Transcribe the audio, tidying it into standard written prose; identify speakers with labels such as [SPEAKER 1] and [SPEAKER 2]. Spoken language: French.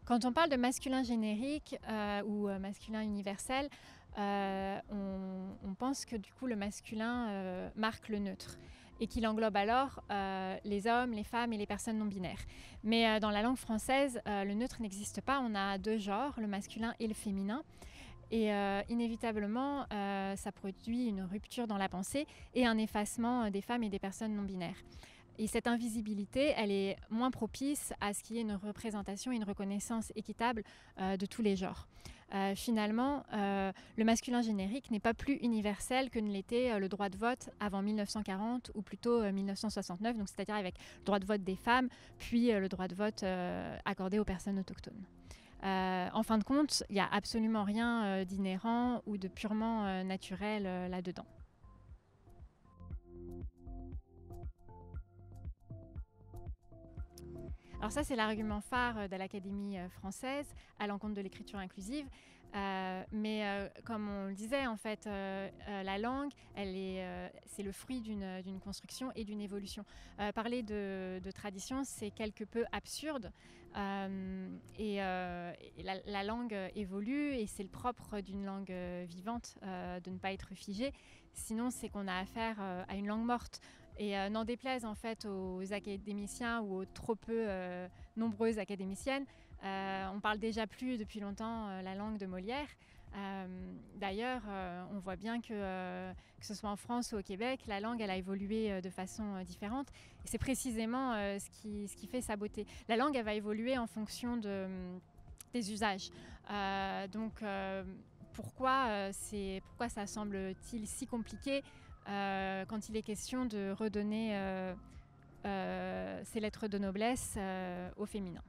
[SPEAKER 1] Quand on parle de masculin générique ou masculin universel, on pense que du coup le masculin marque le neutre et qu'il englobe alors les hommes, les femmes et les personnes non binaires. Mais dans la langue française, le neutre n'existe pas. On a deux genres, le masculin et le féminin. Et inévitablement, ça produit une rupture dans la pensée et un effacement des femmes et des personnes non binaires. Et cette invisibilité, elle est moins propice à ce qu'il y ait une représentation et une reconnaissance équitable de tous les genres. Finalement, le masculin générique n'est pas plus universel que ne l'était le droit de vote avant 1940 ou plutôt 1969, donc c'est-à-dire avec le droit de vote des femmes, puis le droit de vote accordé aux personnes autochtones. En fin de compte, il n'y a absolument rien d'inhérent ou de purement naturel là-dedans. Alors ça, c'est l'argument phare de l'Académie française à l'encontre de l'écriture inclusive. Mais comme on le disait, en fait, la langue, c'est le fruit d'une construction et d'une évolution. Parler de tradition, c'est quelque peu absurde. La langue évolue et c'est le propre d'une langue vivante de ne pas être figée. Sinon, c'est qu'on a affaire à une langue morte. Et n'en déplaise en fait aux académiciens ou aux trop peu nombreuses académiciennes, on parle déjà plus depuis longtemps la langue de Molière. D'ailleurs, on voit bien que ce soit en France ou au Québec, la langue elle a évolué de façon différente. Et c'est précisément ce qui fait sa beauté. La langue elle va évoluer en fonction des usages. Pourquoi ça semble-t-il si compliqué quand il est question de redonner ces lettres de noblesse au féminin.